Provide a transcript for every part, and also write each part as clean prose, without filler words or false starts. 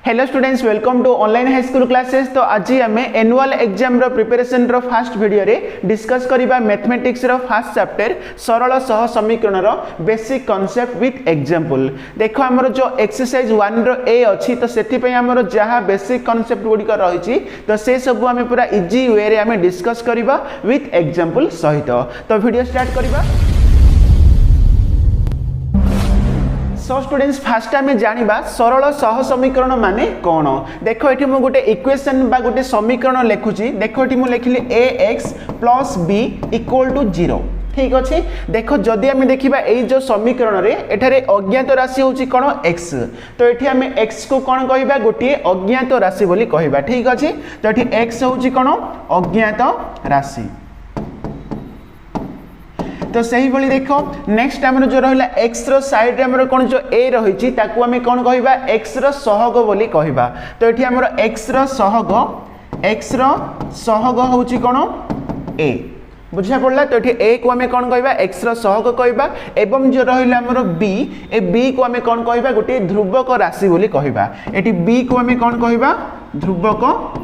Hello students, welcome to online high school classes. तो आज आम एनुअल एग्जाम रो प्रिपरेशन रो फर्स्ट वीडियो रे डिस्कस करिबा मैथमेटिक्स रो फर्स्ट चैप्टर सरल सह समीकरण रो बेसिक कांसेप्ट विथ एग्जांपल। देखो हमर जो एक्सरसाइज 1 रो ए अछि तो सेति पय हमर जहा बेसिक कांसेप्ट गुडी कर रहिछि तो से सब हम पूरा इजी वे रे हम डिस्कस करिबा विथ एग्जांपल सहित। तो वीडियो स्टार्ट करिबा। सो स्टूडेंट्स फास्ट आम जानिबा सरल सह समीकरण माने कौन। देखो ये मुझे गोटे इक्वेशन बा गोटे समीकरण लिखुची। देखो ये मुझे लिखली ax plus b equal to 0। ठीक अच्छे। देखो जदि आम देखा यो समीकरण में एठारे अज्ञात राशि होची कौन x, तो ये आम x को कौन कहबा गोटे अज्ञात राशि बोली कहबा। ठीक अच्छे। तो ये x होची कौन अज्ञात राशि। तो सही भली देखो नेक्स्ट आमर जो रहिला x रो साइड रे आमर कोन जो a रहिछि ताकू आमे कोन कहबा x रो सहग बोली कहबा। तो एठी आमर x रो सहग होछि कोन a। बुझा पड़ला। तो एठी a को आमे कोन कहबा x रो सहग कहबा एवं जो रहिला आमर b ए b को आमे कोन कहबा गोटे ध्रुवक राशि बोली कहबा। एठी b को आमे कोन कहबा ध्रुवक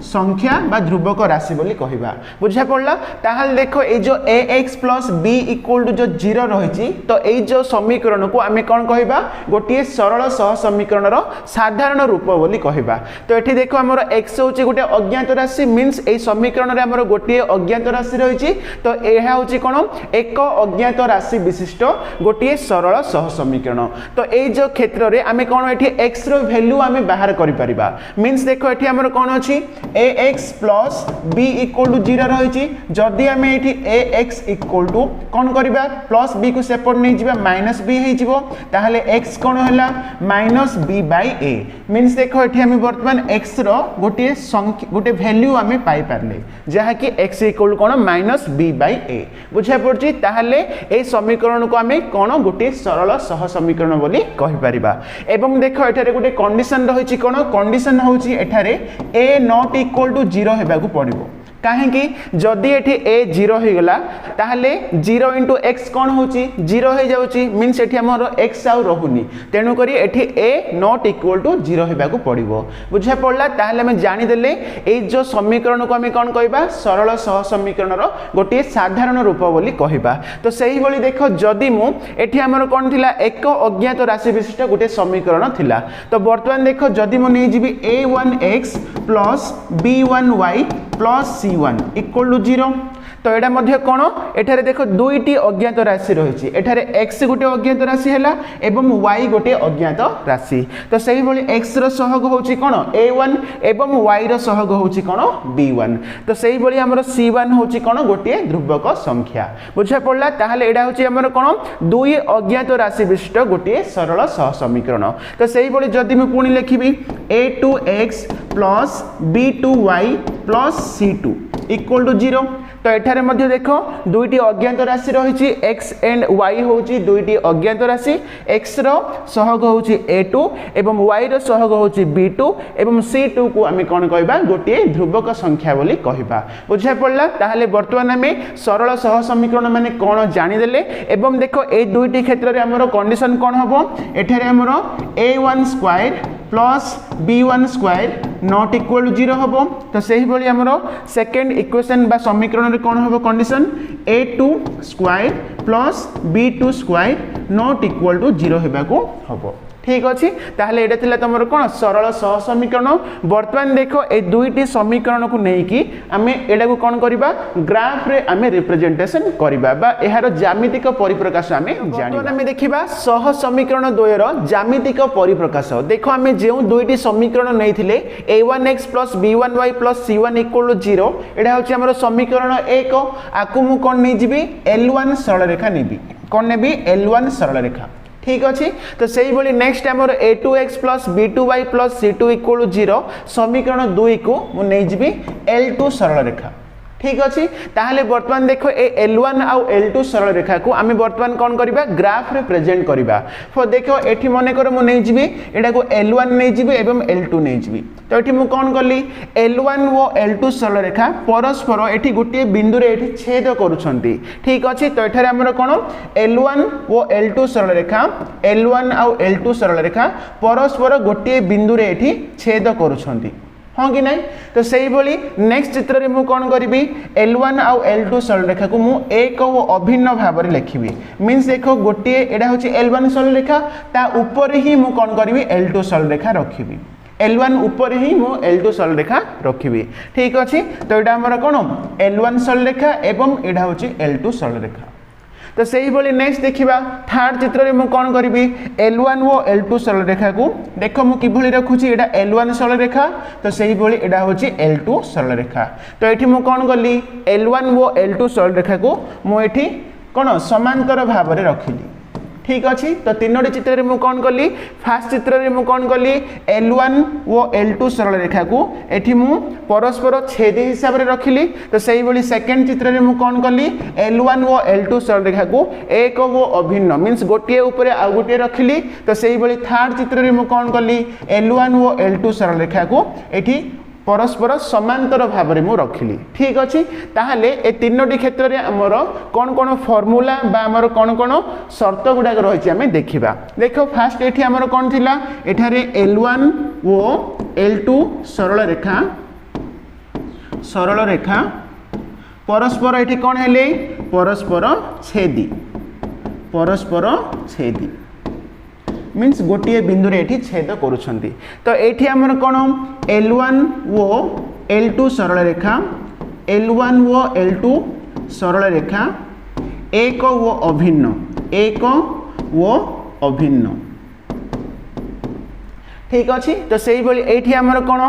संख्या बा ध्रुवक राशि बोली कहबा। बुझा पड़ला। ताहाल देखो ए जो ax plus b equal to जो 0 रहिछि तो ए जो समीकरण को आमे कोन कहबा गोटे सरल सह समीकरण रो साधारण रूप बोली कहबा। तो एठी देखो हमर x होछि गोटे अज्ञात राशि मींस ए समीकरण रे हमर गोटे अज्ञात राशि रहिछि तो एहा होछि कोन एक अज्ञात राशि विशिष्ट गोटे सरल सह समीकरण। तो ए जो क्षेत्र रे आमे कोन एठी x रो वैल्यू आमे बाहर करि परिबा। मींस देखो एठी हमर कोन अछि ax plus b equal to 0 रही। जदि आम ये ax इक्वल टू कौन करवा प्लस b को सेपट नहीं जावा माइनस b हो ताहले x कौन है minus b by a। Means देखो ये आम बर्तमान x रो गोटे संख्या गोटे वैल्यू आम पाई पारले जहा कि x इक्वल टू कौन माइनस b बाय a। बुझा पड़छि। ताहले ए समीकरण को आम कौन गोटे सरल सह समीकरण बोली कहि परिबा। एवं देखो एठारे गोटे कंडीशन रही कौन कंडीशन होछि एठारे a नॉट इक्वल टू 0 हेबाकू पड़िबो। कहीं जदि ये a 0 हो गला ताहले 0 इंटू x कौन होची 0 हो जाउची मींस एठी हमर x आउ रहुनी तेनु करी एठी a नॉट इक्वल टू 0 हेबाकू पड़िबो। बुझा पड़ला। ताहले हम जानि देले ए जो समीकरण को हम कोन कहबा सरल सह समीकरण रो गोटे साधारण रूप बोली कहबा। तो सही भली देखो जदि मु एठी हमर कोन थिला एक अज्ञात राशि विशिष्ट गोटे समीकरण थिला तो वर्तमान देखो जदि मु नै जिबी a1x plus b1y plus c1 equal to 0 तो एटा मध्य कोन एठारे देखो दुईटी अज्ञात राशि रहिछि। एठारे x गोटे अज्ञात राशि हैला एवं y गोटे अज्ञात राशि। तो सही भली x रो सहग होछि कोन a1 एवं y रो सहग होछि कोन b1। तो सही भली हमर c1 होछि कोन गोटे ध्रुवक संख्या। बुझा पड़ला। ताहले एडा होछि हमर कोन दुई अज्ञात राशि विशिष्ट गोटे सरल सह समीकरण। तो सही भली जदि मैं पुणी लिखिबी a2x plus b2y plus c2 equal to 0 तो एठारे मध्य देखो दुईटी अज्ञात राशि रही x एंड y होची दुईटी अज्ञात राशि। x रो सहग होची a2 एवं y रो सहग होची b2 एवं c2 को आमे कोन कहबा गोटे ध्रुवक संख्या बोली कहबा। बुझा पड़ला। ताहले वर्तमान आमे सरल सह समीकरण माने कोन जानि देले एवं देखो ए दुईटी क्षेत्र रे हमरो कंडीशन कोन हबो एठारे हमरो a1 square plus b1 square not equal to 0 हबो। तो सही भली हमरो सेकंड इक्वेशन बा समीकरण रे कोन हबो condition a2 square plus b2 square not equal to 0 हेबाकू हबो। ठीक अछि। ताहले एटा थिला तमरो कोन सरल सह समीकरण। वर्तमान देखो ए दुईटी समीकरण को नै कि आमे एडा को कोन करबा ग्राफ रे आमे रिप्रेजेंटेशन करबा बा एहार ज्यामितिक परिप्रकाश आमे जानिबा। आमे देखिबा सह समीकरण द्वयर ज्यामितिक परिप्रकाश। देखो आमे जेउ दुईटी समीकरण नैथिले a1x plus b1y plus c1 equal to 0 एडा होछि हमर समीकरण 1 आकु मु कोन नै जिबी l1 सरल रेखा नेबी कोन नेबी l1 सरल रेखा। ठीक अच्छे। तो सही भली नेक्स्ट आमर a2x plus b2y plus c2 equal to 0 समीकरण 2 को मु नै जिबी l2 सरल रेखा। ठीक अच्छे ताहले बर्तमान देख ए L1 आउ L2 सरल रेखा को आम बर्तमान कौन करबा ग्राफ रे प्रेजेंट करबा तो देखो एठी मन कर मु नै जिबी एटा को L1 नै जिबी एवं L2 नै जिबी तो एठी मु कौन करली L1 व L2 सरल रेखा परस्पर एठी गोटे बिंदु रे एठी छेद करूछंती ठीक अच्छे तो एठारे हमर कोन L1 व L2 सरल रेखा L1 आउ L2 सरल रेखा परस्पर गोटे बिंदु रे एठी छेद करूछंती हाँ कि नहीं तो सही भली नेक्स्ट चित्र रे मु कौन करी L1 आउ L2 सरल रेखा को मु एक व अभिन्न भाव में लिखी मीन्स देखो गोटे एटा होची L1 सरल रेखा ता ऊपर ही मु कौन करी L2 सरल रेखा रखी L1 ऊपर ही मु L2 सरल रेखा रखी ठीक अच्छे तो यहाँ आमर कौन L1 सरल रेखा एवं एटा होची L2 सरल रेखा तो सही भली नेक्स्ट देखिबा थर्ड चित्र रे मु कोन करबी L1 व L2 सरल रेखा को देखो मु किभली रखुची एटा L1 सरल रेखा तो सही भली एटा होची L2 सरल रेखा तो एठी मु कोन करली L1 व L2 सरल रेखा को मु एठी कोन समांतर भाव रे रखिली ठीक अच्छे तो तीनोटी चित्र रे मु कोन करली फास्ट चित्र रे मु कोन करली L1 व L2 सरल रेखा को एठी मु परस्पर छेद हिसाब रे रखिली तो सही भली सेकंड चित्र रे मु कोन करली L1 व L2 सरल रेखा को एक व अभिन्न मींस गोटिए ऊपर आ गोटिए रखिली तो सही भली थर्ड चित्र रे मु कोन करली L1 व L2 सरल रेखा को एठी परस्पर समांतर भाव में मुझे रखिली ठीक अच्छे ताहले ए तीनोटी क्षेत्र में आमर कौन कौन फॉर्मूला बा आमर कौन कौन शर्त गुड़ाक रही आम देखा देख फास्ट ये आमर कौन थिला एठारे L1 वो L2 सरल रेखा परस्पर ये कौन है परस्पर छेदी मीन्स गोटे बिंदु रे छेद करुछंती तो एठी हमर कोन L1 वो L2 सरल रेखा L1 वो L2 सरल रेखा एक वो अभिन्न ठीक अच्छे तो सही भली एठी हमर कोन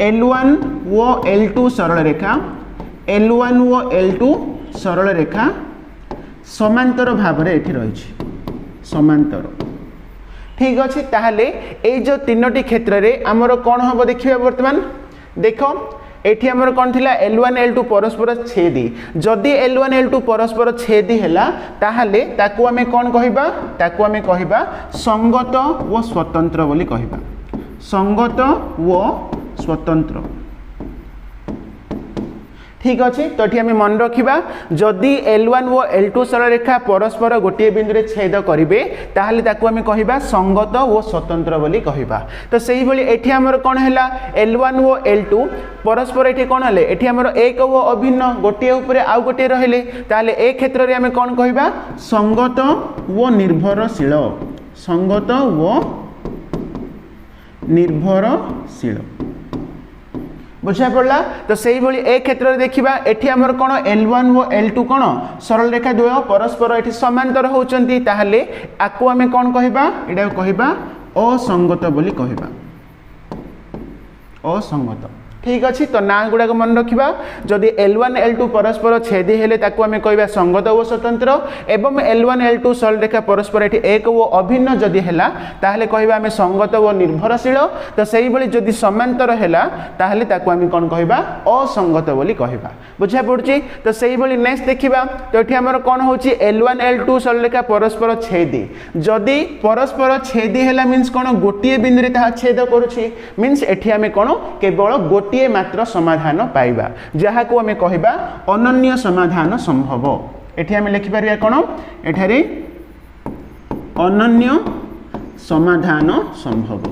L1 वो L2 सरल रेखा L1 वो L2 सरल रेखा समांतर भाव रे एठी रही समांतर ठीक अच्छे ताहले ए जो तीनोटी क्षेत्र रे आमर कौन हम देखिए वर्तमान देख एठी आमर कौन थिला L1 L2 परस्पर छेदी जदि L1 L2 परस्पर छेदी हैला ताहले ताकू आमे कौन कहिबा ताकू आमे कहिबा संगत व स्वतंत्र बोली कहिबा संगत व स्वतंत्र ठीक अच्छे तो ये आम मन रखा जदि L1 व L2 सरल रेखा परस्पर गोटे बिंदु रे छेद करेंगे ताहले ताकू आम कहिबा संगत व स्वतंत्र बोली कहिबा तो सही भली एठी हमर कोन हैला L1 व L2 परस्पर एठी कोन हले एठी हमर एक व अभिन्न गोटे ऊपर आउ गोटे रहले ताहले ए क्षेत्र रे आम कोन कहिबा संगत व निर्भरशील बुझा पड़ा तो सही भली ए क्षेत्र में देखा एठी हमर कोन L1 व L2 कोन सरल रेखा द्वय परस्पर एठी समांतर होउचंती ताहले आकु आमे कोन कहिबा एडा कहिबा असंगत बोली कहिबा असंगत ठीक अच्छे तो ना गुड़ाक मन रखा जदि L1 L2 परस्पर छेदी हेले ताकू आमे कहिबा संगत व स्वतंत्र एवं L1 L2 सरल रेखा परस्पर एठी एक व अभिन्न जदि हेला ताहले कहिबा आमे संगत व निर्भरशील तो सही भली जदि समांतर हेला ताहले ताकू आमे कोन कहिबा असंगत बोली कहिबा बुझा पड़छि तो सही भली नेक्स्ट देखिबा तो एठी हमर कोन होछि L1 L2 सरल रेखा परस्पर छेदी जदि परस्पर छेदी हेला मीन्स कोन गोटिए बिंदु रे ता छेद करूछि मीन्स एठी आमे कोन केवल गोटिए मात्र समाधान पाइबा जहा को आमे कहिबा अनन्य समाधान संभव एठी आमे लिखि परिया कोन एठारे अनन्य समाधान संभव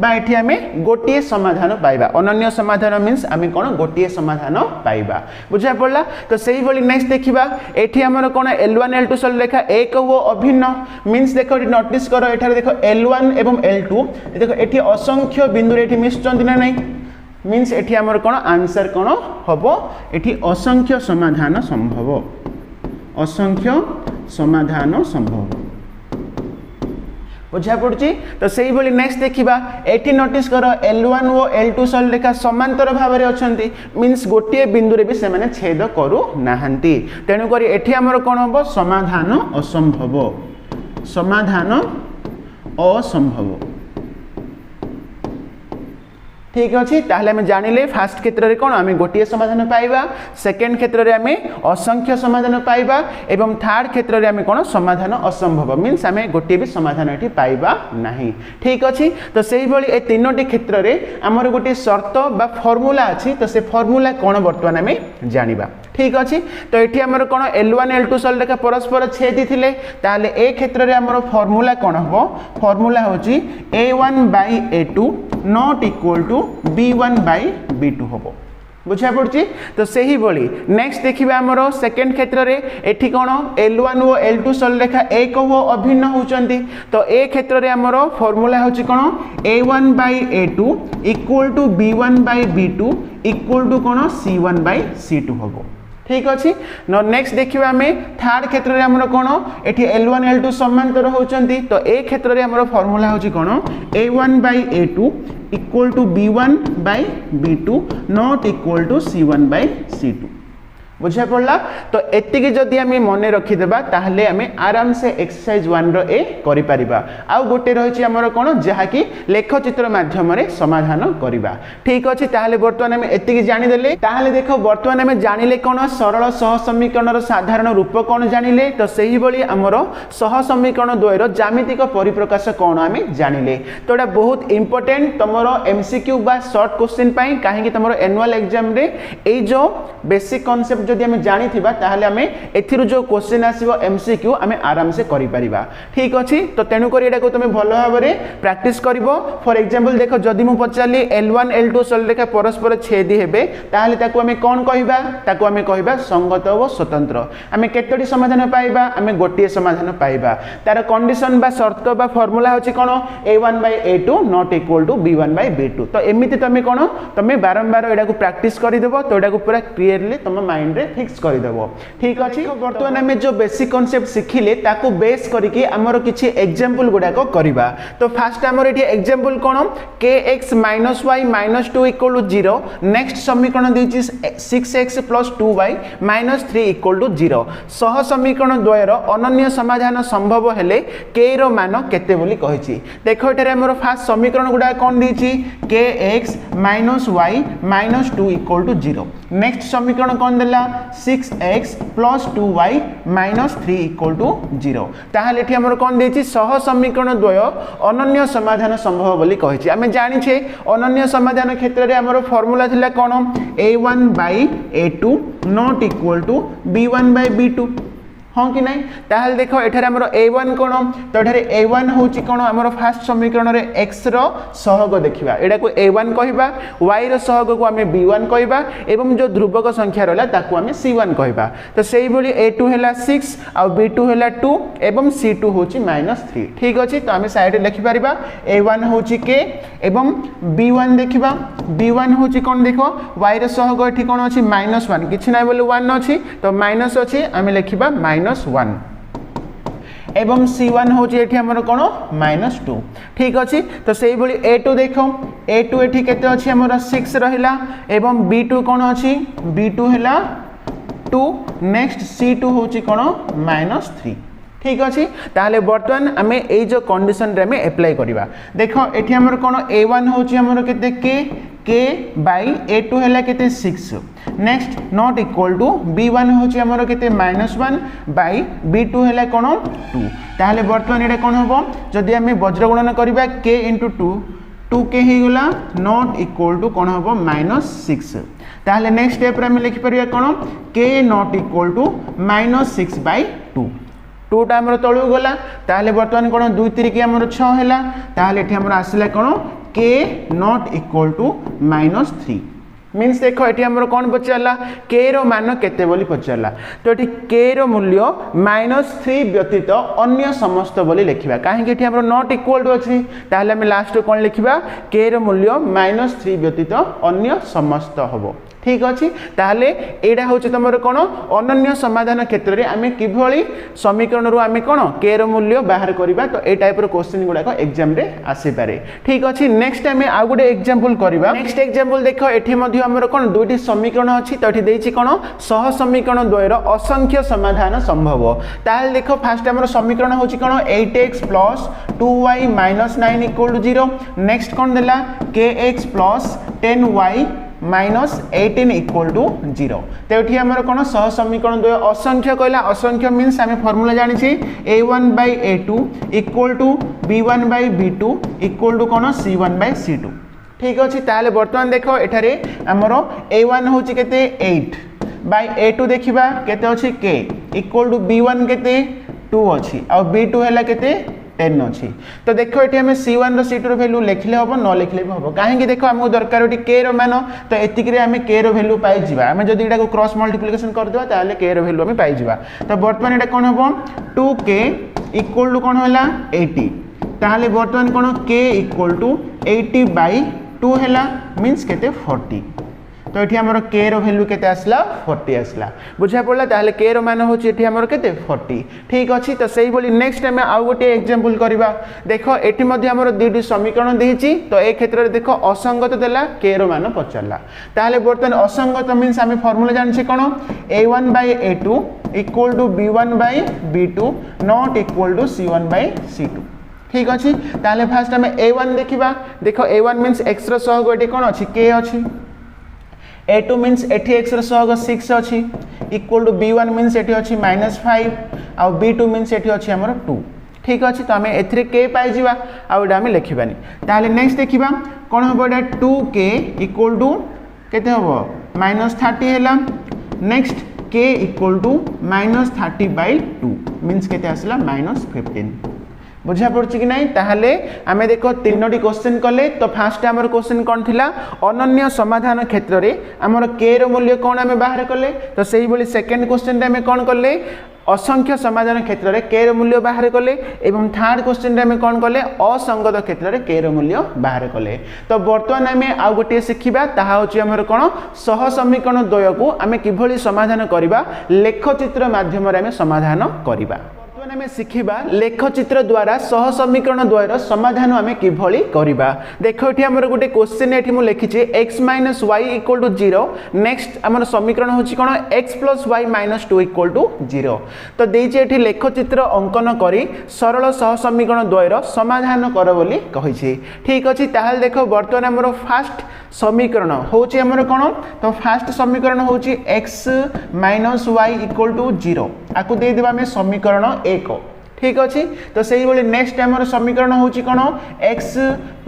बा एठी आमे गोटिए समाधान पाइबा अनन्य समाधान मीन्स आमे कोन गोटिए समाधान पाइबा बुझा पड़ला तो सही भली नेक्स्ट देखिबा एठी हमर कोन L1 L2 सरल रेखा एक व अभिन्न मीन्स देखो नोटिस करो एठारे देखो L1 एवं L2 देखो एठी असंख्य बिंदु रे एठी मिसचंती ना नहीं मीन्स एठी हमर कोन आंसर कोन हबो एठी असंख्य समाधान संभव बुझा पड़छि तो सही भली नेक्स्ट देखिबा एठी नोटिस करो L1 व L2 सरल रेखा समांतर भाव में अछंती मीन्स गोटे बिंदु रे भी से माने छेद करू नाहंती तेनु करी एठी हमर कोन हबो समाधान असंभव ठीक अच्छे ताहले आम जानिले फास्ट क्षेत्र में कौन आम गोटे समाधान पाइबा सेकेंड क्षेत्र में आम असंख्य समाधान पाइबा एवं थर्ड क्षेत्र में आम कौन समाधान असंभव मीन्स आम गोटे भी समाधान ये पाइबा नहीं ठीक अच्छे तो से भाई ए तीनोटी क्षेत्र में आमर गोटे शर्त बा फर्मूला अच्छी तो से फर्मूला कौन बर्तमान आम जानिबा ठीक अच्छे तो ये आमर कौन L1 L2 सरलरेखा परस्पर छेदी थिले ताहले ए क्षेत्र में आमर फर्मूला कौन हम फर्मूला होची A1 by A2 not equal to B1 by B2 हम बुझा पड़ी तो से ही भाई नेक्स्ट देखिए आमर सेकेंड क्षेत्र में एठी कौन L1 और L2 सरलरेखा एक हो अभिन्न होचंती तो ए क्षेत्र में आमर फर्मूला होची कौन A1 by A2 equal to B1 by B2 equal to कौन C1 by C2 हम ठीक अच्छे नेक्स्ट देखिए आम थर्ड क्षेत्र में आमर कौन ये L1 L2 समांतर होचंती तो ए क्षेत्र में आमर फर्मूला होची कौन A1 by A2 equal to B1 by B2 not equal to C1 by C2 बुझा पड़ा तो एतिकी जदि आम मन रखीदेबा ताहले आम आराम से एक्सरसाइज 1 रो ए करि परिबा आ गोटे रही आमर कौन जहाँकि लेखचित्र माध्यम समाधान करवा ठीक अच्छे ताहले बर्तमान आम एतिकी जानिदेले ताहले देख बर्तमान आम जानिले कौन सरल सह समीकरण साधारण रूप कौन जानिले तो सही भली आमर सह समीकरण द्वयर ज्यामितिक परिप्रकाश कौन आम जानिले तो एटा बहुत इंपोर्टेंट तुमर एमसीक्यू बा शॉर्ट क्वेश्चन पाई कहीं तुम एनुअल एग्जाम रे ए जो बेसिक कॉन्सेप्ट जदि आम जानी ताहले आम एथिरु जो क्वेश्चन आसीबो एमसीक्यू आम आराम से करि परिबा ठीक अछि तो तेनु करी एटा को तुम भल भाव में प्रैक्टिस करिवो फॉर एग्जांपल देखो जदि मु पचाली L1 L2 सरलरेखा परस्पर छेदी हेबे ताहले ताकू आम कोन कहिबा ताकू आम कहिबा संगत व स्वतंत्र आम केतोटी समाधान पाइबा आम गोटे समाधान पाइबा तार कंडीशन बा शर्त बा फार्मूला होची कोन A1 by A2 not equal to B1 by B2 तो एमिति तमे कोन तमे बारंबार एटा को प्रैक्टिस करि देबो तो एटा को पूरा क्लियरली तम माइंड रे फिक्स कर देबो ठीक अछि वर्तमान में जो बेसिक कांसेप्ट सिखिले ताको बेस करके हमर किछि एग्जांपल गुडा को करबा तो फास्ट हमर एठी एग्जांपल कोन kx - y - 2 = 0 नेक्स्ट समीकरण देछि 6x + 2y - 3 = 0 सह समीकरण द्वयर अनन्य समाधान संभव हेले k रो मान केते बोली कहिछि देखो एठारे हमर फास्ट समीकरण गुडा कोन देछि kx - y - 2 = 0 नेक्स्ट समीकरण कोन देला 6x + 2y - 3 = 0 ताहले एठी हमर कोन देछि सह समीकरण द्वय अनन्य समाधान संभव बोली कहिछि आमे जानि छे अनन्य समाधान क्षेत्र रे हमर फार्मूला थिला कोन A1 by A2 not equal to B1 by B2 हाँ कि नहीं ताहले देखो एठारे हमर A1 कोन तो एठारे A1 होची कोन हमर फास्ट समीकरण रे x रो सहग देखिबा एडा को A1 कहिबा y रो सहग को हमें B1 कहिबा एवं जो ध्रुवक संख्या रहला ताकू हमें C1 कहिबा तो सेही बोली A2 हैला 6 आ B2 हैला 2 एवं C2 होची -3 ठीक अछि तो हमें साइड रे लिखि परिबा A1 होची k एवं B1 देखिबा B1 होची कोन देखो y रो सहग एठी कोन अछि -1 किछि नै बोले 1 अछि तो माइनस अछि हमें लिखिबा -1 एवं C1 होची एठी हमर कोन -2 ठीक अछि तो सेही बोली A2 देखो A2 एठी केते अछि हमर 6 रहिला एवं B2 कोन अछि B2 हैला 2 नेक्स्ट C2 होची कोन -3 ठीक अछि ताहले बर्तमान हमें ए जो कंडीशन रे में अप्लाई करबा देखो एठी हमर कोन A1 होची हमर केते k by A2 हैला केते 6 next not equal to B1 होची हमर केते -1 by B2 हैला कोन 2 ताहले बर्तमान एटा कोन होबो जदि हमें वज्र गुणन करबा k * 2k हे गला नॉट इक्वल टू कोन होबो -6 ताहले नेक्स्ट स्टेप रे हम लिखि परिया कोन k not equal to -6 by 2 2टा हमर तळु गला ताहले बर्तमान कोन 2 3 के हमर 6 हैला ताहले एठी हमर आसिला कोन k not equal to -3 means देखो एठी हमर कोन पचारला k रो मान केते बोली पचारला तो एठी k रो मूल्य -3 व्यतीत अन्य समस्त बोली लिखिबा काहे कि एठी हमर नॉट इक्वल टू अछि ताहले हम लास्ट कोन लिखिबा k रो मूल्य -3 व्यतीत अन्य समस्त हबो ठीक अच्छे ताहले एटा हूँ तुम कौन अनन्य समाधान क्षेत्र में आम कि समीकरण रू आम कौन के रो मूल्य बाहर करवा तो ये टाइप क्वेश्चन गुड़ाक एग्जाम रे आसीपे ठीक अच्छे नेक्स्ट आम आउ गोटे एग्जांपल करवा नेक्स्ट एग्जांपल देख एठी मध्य हमर कौन दुईटी समीकरण अच्छी तो ये कौन सह समीकरण द्वयर असंख्य समाधान संभव ताहले देख फास्ट आम समीकरण हूँ कौन 8x plus 2y minus 9 equal to 0 next कौन देला kx plus 10y minus 18 equal to 0 तो ये आम कौन सह समीकरण द्वय असंख्य कहला असंख्य मीन्स आम फर्मूला जानी a1/a2 equal to b1/b2 equal to कौन c1/c2 ठीक अच्छे ताहले बर्तमान देख एठारे आमर a1 हूँ केते 8/a2 देखा केते अच्छी k इक्वल टू b1 केते 2 अच्छी आ b2 है केते 10 अच्छी तो देखो ये आम c1 c2 वैल्यू लिखले हम न लिखले भी हम कहीं देख आमको दरकार ये के मान तो ये आम के वैल्यू पाई आम जब यहाँ क्रॉस मल्टीप्लिकेशन करदे ताहले के वैल्यू आम पाई तो बर्तमान ये कौन हम 2k इक्वल टू कौन है 80 ताहले बर्तमान कौन k इक्वल टू 80/2 है मीन्स केते 40 तो ये आमर के रो वैल्यू केते आसला 40 आसला बुझा पड़ला ताहले के रो मान होची एठी आमर केते 40 ठीक अछि तो सेही बोली नेक्स्ट टाइम आउ गोटे एग्जांपल करबा देखो एठी मध्ये आमर दुईटी समीकरण देहिची तो ए क्षेत्र रे देखो असंगत देला के रो मान पचरला ताहले बर्तमान असंगत मीन्स आमे फार्मूला जानछि कोन a1/a2 equal to b1/b2 not equal to c1/c2 ठीक अछि ताहले फर्स्ट आमे a1 देखिबा देखो a1 मीन्स x रो सहग एठी कोन अछि k अछि a2 मीन्स एठी x रो सहग 6 अछि इक्वल टू b1 मीन्स एठी अछि -5 आ b2 मीन्स एठी अछि हमर 2 ठीक अछि तो हमें एथरे k पाई जिवा आ एडा हमें लिखिबानी ताले नेक्स्ट देखिबा कोन हबो एडा 2k इक्वल टू केते हबो -30 हैला next k equal to -30/2 means केते आसला -15 बुझा पड़छि कि नहीं ताहले आमे देखो तीनोटी क्वेश्चन कले तो फास्ट हमर क्वेश्चन कोन थिला अनन्य समाधान क्षेत्र रे हमर के रो मूल्य कोन आमे बाहर कले तो सेही बोली सेकंड क्वेश्चन रे आमे कोन कले असंख्य समाधान क्षेत्र रे के रो मूल्य बाहर कले एवं थर्ड क्वेश्चन रे आमे कोन कले असंगत क्षेत्र रे के रो मूल्य बाहर कले तो वर्तमान आमे आ गोटे सिखिबा ताहा होची हमर कोन सह समीकरण द्वय को आमे किभली समाधान करिबा लेखचित्र माध्यम रे आमे समाधान करिबा आमे शिखिबा लेखचित्र द्वारा सह समीकरण द्वयर समाधान आमे किभली करिबा देखो एठी हमर गोटे क्वेश्चन एठी मु लिखिचे x - y = 0 नेक्स्ट हमर समीकरण होची कोन x + y - 2 = 0 तो देइचे एठी लेखचित्र अंकन करी सरल सह समीकरण द्वयर समाधान कर बोली कहिছে ठीक अछि ताहाल देखो वर्तमान हमर फास्ट समीकरण होची हमर कोन तो फास्ट समीकरण होची x - y = 0 आकु दे देबा में समीकरण 1 ठीक अच्छे तो सही बोली नेक्स्ट टाइम समीकरण होची कोन x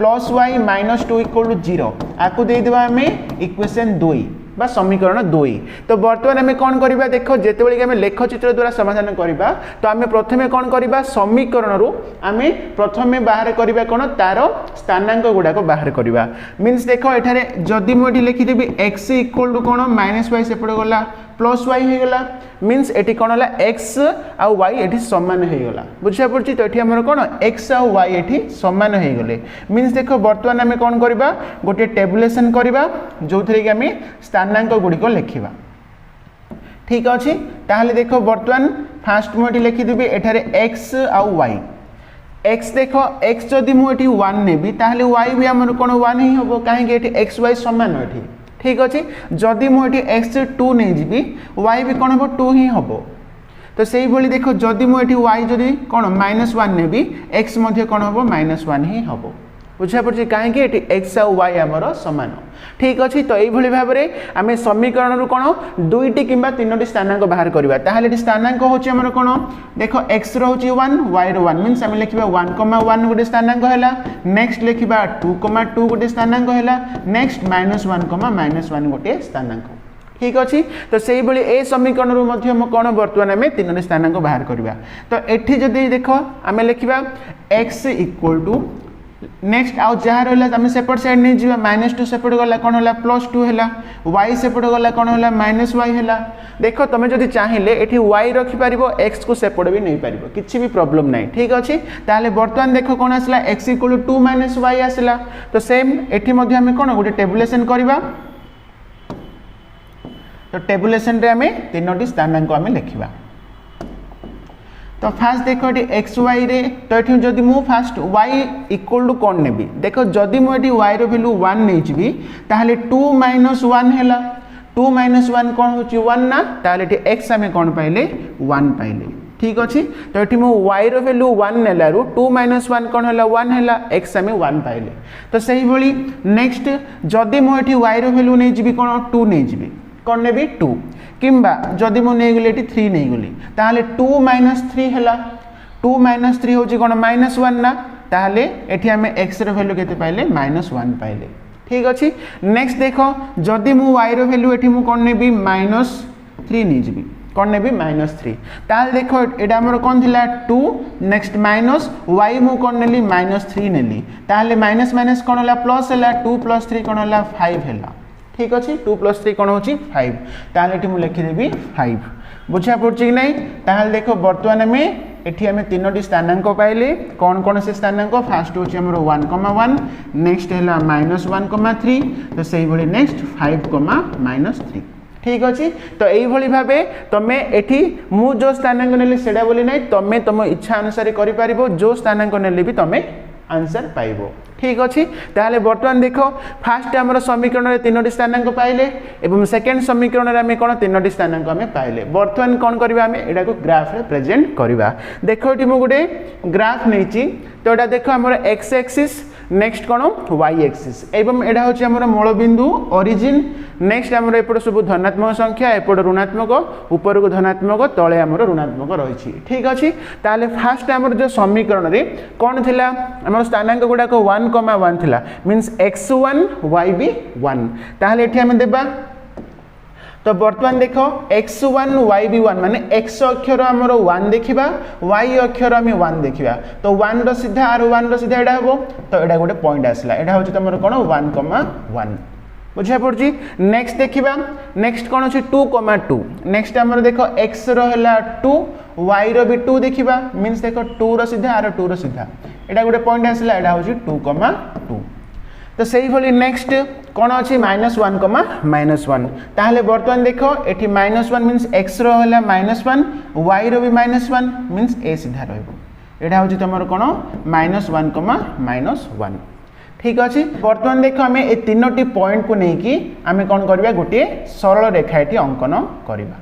+ y - 2 = 0 आकु दे देबा हमें इक्वेशन 2 बा समीकरण 2 तो वर्तमान आम कौन करबा देखो जेते बेले आम लेखचित्र द्वारा समाधान करबा तो आम प्रथमे कौन करबा समीकरण रू आम प्रथमे बाहर करबा कोन तार स्थानांक गुडा को बाहर करबा मींस देखो एठारे जदी मो एठी लिखि देबी x = कोन -y सेपड गला +y हे गला मींस एठी कोन हला x आ y एठी समान हे गला बुझा पड़छि तो एठी हमर कोन x आ y एठी समान हे गले मींस देखो वर्तमान आम कौन करबा गोटे टेबुलेशन करबा जो थरे कि आम स्थानांक गुडी को लिखिबा ठीक अछि ताहले देखो वर्तमान फास्ट मोटी लिखि देबी एठारे x आ y x देखो x जदी मु एठी 1 नेबी ताहले y भी हमर कोन 1 ही होबो काहे कि एठी x y समान एठी ठीक अछि जदी मु एठी x 2 नै जिबी y भी कोन होबो 2 ही होबो तो सेही बोली देखो जदी मु एठी y जदी कोन -1 नेबी x मध्ये कोन होबो -1 ही होबो बुझा पड़छि काहे कि एठी x आ y हमर समान ठीक अछि तो एई भली भाबरे आमे समीकरण रू कोन दुईटी किबा तीनोटी स्थानांक बाहर करबा ताहाले एठी स्थानांक होछि हमर कोन देखो x रो होछि 1 y रो 1 मींस आमे लिखिबा 1,1 गोटे स्थानांक हैला नेक्स्ट लिखिबा 2,2 गोटे स्थानांक हैला नेक्स्ट -1,-1 गोटे स्थानांक ठीक अच्छी तो सही भाई ए समीकरण रू मध्य हम कौन बर्तमान आम तीन स्थानांक बाहर करवा तो एठी जदि देख आम लिखा x = नेक्स्ट आउ जहाँ रहा आम सेपट साइड नहीं जा -2 सेपट गला कौन है +2 है y सेपट गला कौन है -y है देख तुम जब चाहिए ये y रखिपार x को सेपट भी नहीं पार किसी भी प्रॉब्लम नहीं ठीक अच्छे ताहले बर्तमान देख कौन आसला x = 2 - y आसला तो सेम एठी आम कौन गोटे टेबुलेशन करवा तो टेबुलेशन रे आमे तीनोटी स्थानांक आमे लिखिबा तो फास्ट देखो ये एक्स वाई रे तो ये जदि मु फास्ट y इक्वल टू कौन नेबी देखो जदि मु ये y रो वैल्यू 1 नै जिबी ताहले 2 - 1 हैला 2 - 1 कौन होची 1 ना ताहले ये x हमें कौन पाइले 1 पाइले ठीक अछि तो ये मु y रो वैल्यू 1 नेलारु 2 - 1 कौन हैला 1 हैला x हमें 1 पाइले तो सही भली नेक्स्ट जदि मु ये y रो वैल्यू नै जिबी कौन 2 नै जिबी कौन नेबी 2 किंबा जदि मु नै गली 3 नै गली ताहले 2 - 3 हैला 2 - 3 होची कोन -1 ना ताहले एठी हमें x रो वैल्यू केते पाइले -1 पाइले ठीक अछि नेक्स्ट देखो जदि मु y रो वैल्यू एठी मु कोन नेबी -3 नै जिबी कोन नेबी -3 ताहले देखो एडा हमर कोन थिला 2 नेक्स्ट माइनस y मु कोन नेली -3 नेली ताहले माइनस माइनस कोन होला प्लस होला 2 + 3 कोन होला 5 होला ठीक अछि 2 + 3 कोन होची 5 ताहले एठी मु लिखि देबी 5 बुझा पड़छि कि नै ताहले देखो वर्तमान में एठी हमें तीनोटी स्थानांक पाइले कौन कौन से स्थानांक फास्ट होची हमर 1,1 नेक्स्ट हैला -1,3 तो सही भली नेक्स्ट 5,-3 ठीक अछि तो एई भली भाबे तमे एठी मु जो स्थानांक नेली सेडा बोली नै तमे तम इच्छा अनुसार करि पारिबो जो स्थानांक नेली भी तमे आंसर पाइबो ठीक अछि ताहले वर्तमान देखो फास्ट हमर समीकरण रे तीनोटी स्थानांक पाइले एवं सेकंड समीकरण रे हम कोन तीनोटी स्थानांक हम पाइले वर्तमान कोन करबा हम एडा को ग्राफ रे प्रेजेंट करबा देखो एठी मु गुडे ग्राफ नैची तो एडा देखो हमर x एक्सिस नेक्स्ट कोन y एक्सिस एवं एडा होची हमर मूल बिंदु ओरिजिन नेक्स्ट हमर एपड सब धनात्मक संख्या एपड ऋणात्मक ऊपर को धनात्मक तळे हमर ऋणात्मक रहिछि ठीक अछि ताले फास्ट हमर जो समीकरण रे कोन थिला हमर स्थानांक गुडा को 1,1 थिला मींस x1 y भी 1 ताले एठी हम देबा तो वर्तमान देखो x1 y भी 1 माने x अक्षर हमर 1 देखिबा y अक्षर हम 1 देखिबा तो 1 रो सीधा आर 1 रो सीधा एडा हबो तो एडा गोटे पॉइंट आसला एडा होची तमर कोन 1,1 बुझा पड़जी नेक्स्ट देखिबा नेक्स्ट कोन अछि 2,2 नेक्स्ट हमर देखो x रो हला 2 y रो भी 2 देखिबा मींस देखो 2 रो सीधा आर 2 रो सीधा एडा गोटे पॉइंट आसला एडा होची 2,2 तो सही भली नेक्स्ट कोन अछि -1,-1 ताहले वर्तमान देखो एठी -1 मींस x रो हला -1 y रो भी -1 मींस a सीधा रहबो एडा होची तमर कोन -1,-1 ठीक अछि वर्तमान देखो हमें ए तीनोटी पॉइंट को नै कि हमें कोन करबा गोटे सरल रेखा एठी अंकन करबा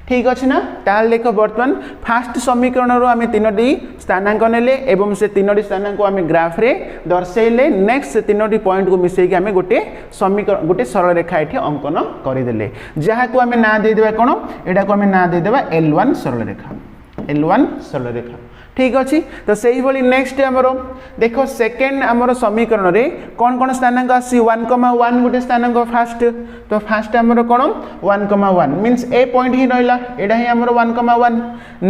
ठीक अछि ना ताल देखो वर्तमान फास्ट समीकरण रो हमें तीनोटी स्थानांक नेले एवं से तीनोटी स्थानांक हमें ग्राफ रे दर्शाइले नेक्स्ट से तीनोटी पॉइंट को मिसै कि हमें गोटे समीकरण गोटे सरल रेखा एठी अंकन करि देले जहा को हमें ना दे देबा कोन एडा को हमें ना दे देबा L1 सरल रेखा L1 सरल रेखा ठीक अछि तो सही भली नेक्स्ट हमरो देखो सेकंड हमरो समीकरण रे कोन कोन स्थानांक आसी 1,1 गोटे स्थानांक फास्ट तो फास्ट हमरो कोन 1,1 मींस ए पॉइंट ही रहला एडा ही हमरो 1,1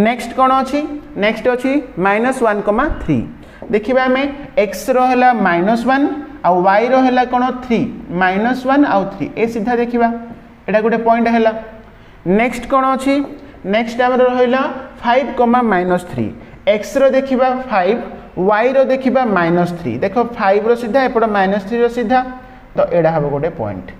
नेक्स्ट कोन अछि नेक्स्ट अछि -1,3 देखिबा हमें x रो हला -1 आ y रो हला कोन 3 -1 आ 3 ए सीधा देखिबा एडा गोटे पॉइंट हला नेक्स्ट कोन अछि नेक्स्ट हमरो रहला 5,-3 x रो देखिबा 5 y रो देखिबा -3 देखो 5 रो सीधा एपड -3 रो सीधा तो एडा हबो गोटे पॉइंट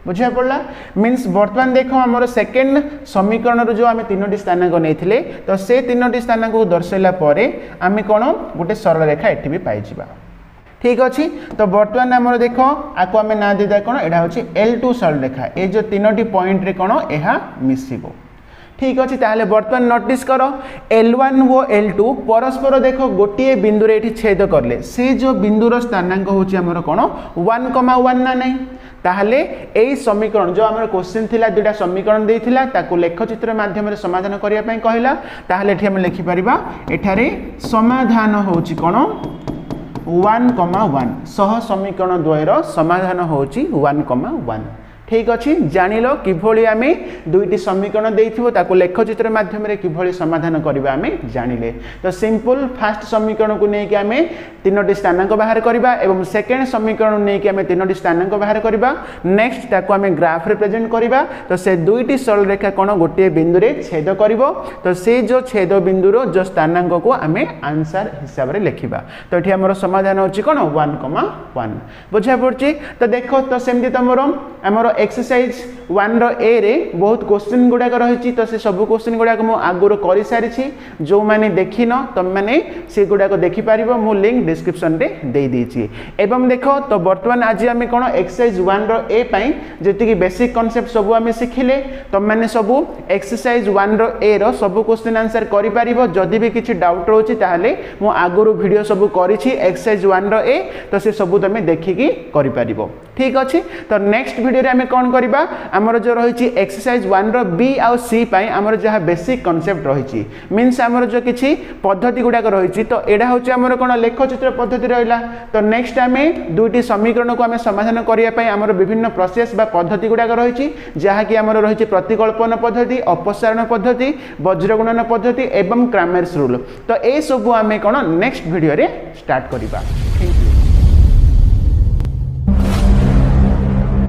बुझा पड़ला मींस वर्तमान देखो हमर सेकंड समीकरण रो जो हमें तीनोटी स्थानांक नैथिले तो से तीनोटी स्थानांक को दर्शाइला परे हमें कोन गोटे सरल रेखा एठी भी पाइ जिबा ठीक अछि तो वर्तमान हमर देखो आको हमें ना देदा कोन एडा होची L2 सरल रेखा ए जो तीनोटी पॉइंट रे कोन एहा मिसिबो ठीक अछि ताले वर्तमान नोटिस करो L1 वो L2 परस्पर देखो गोटिए बिंदु रे एठी छेद करले से जो बिंदुर स्थानांक होची हमर कोन 1,1 ना नै ताहले एई समीकरण जो हमर क्वेश्चन थिला दुटा समीकरण देइथिला ताको लेखचित्र माध्यम रे समाधान करिया पई कहिला ताहले एठी हम लिखि परिबा एठारे समाधान होची कोन 1,1 सह समीकरण द्वयर समाधान होची 1,1 ठीक अछि जानिलो किभली आमे दुईटी समीकरण देइथिबो ताको लेखचित्र माध्यम रे किभली समाधान करबा आमे जानिले तो सिंपल फर्स्ट समीकरण को नै कि आमे तीनोटी स्थानांक बाहर करबा एवं सेकंड समीकरण नै कि आमे तीनोटी स्थानांक बाहर करबा नेक्स्ट ताको आमे ग्राफ रे प्रेजेंट करबा तो से दुईटी सरल रेखा कोन गोटे बिंदु रे छेद करबो तो से जो छेद बिंदु रो जो स्थानांक को आमे आंसर हिसाब रे लिखिबा तो एठी हमर समाधान होची कोन 1,1 बुझा पड़ची तो देखो तो सेमति तमरो हमर एक्सरसाइज 1 रो ए रे बहुत क्वेश्चन गुड़ाक रही तो से सब क्वेश्चन गुड़ाक मु आगुरी कर सारी जो मैंने देखिन तुम मैंने से गुड़ाक देखिपर मु लिंक डिस्क्रिप्शन रे दे देछि। एवं देख तो बर्तमान आज आम कौन एक्सरसाइज 1 रो ए जी बेसिक कॉन्सेप्ट सब आम शिखिले तुम मैंने सब एक्सरसाइज 1 रो ए रो सब क्वेश्चन आंसर करि परिबो। जदि भी किछि डाउट रोची ताहले मु आगुरी वीडियो सब करिछि एक्सरसाइज 1 रो ए तो से सब तुम देखिकी करि परिबो। ठीक अच्छे तो नेक्स्ट वीडियो रे आम कौन करबा आमर जो रही एक्सरसाइज 1 रो बी आउ सी पाई आमर जहाँ बेसिक कॉन्सेप्ट रही मीन्स आमर जो किछि पद्धति गुड़ाक रही तो एडा होछि आमर कोन लेखचित्र पद्धति रहिला। तो नेक्स्ट आम दुईटी समीकरण को आम समाधान करने आमर विभिन्न प्रोसेस बा पद्धति गुड़ाक रही जहाँ कि आमर रही प्रतिकल्पन पद्धति अपसारण पद्धति वज्रगुणन पद्धति एवं क्रामेर्स रूल। तो ये सब आम कौन नेक्स्ट वीडियो रे स्टार्ट करबा।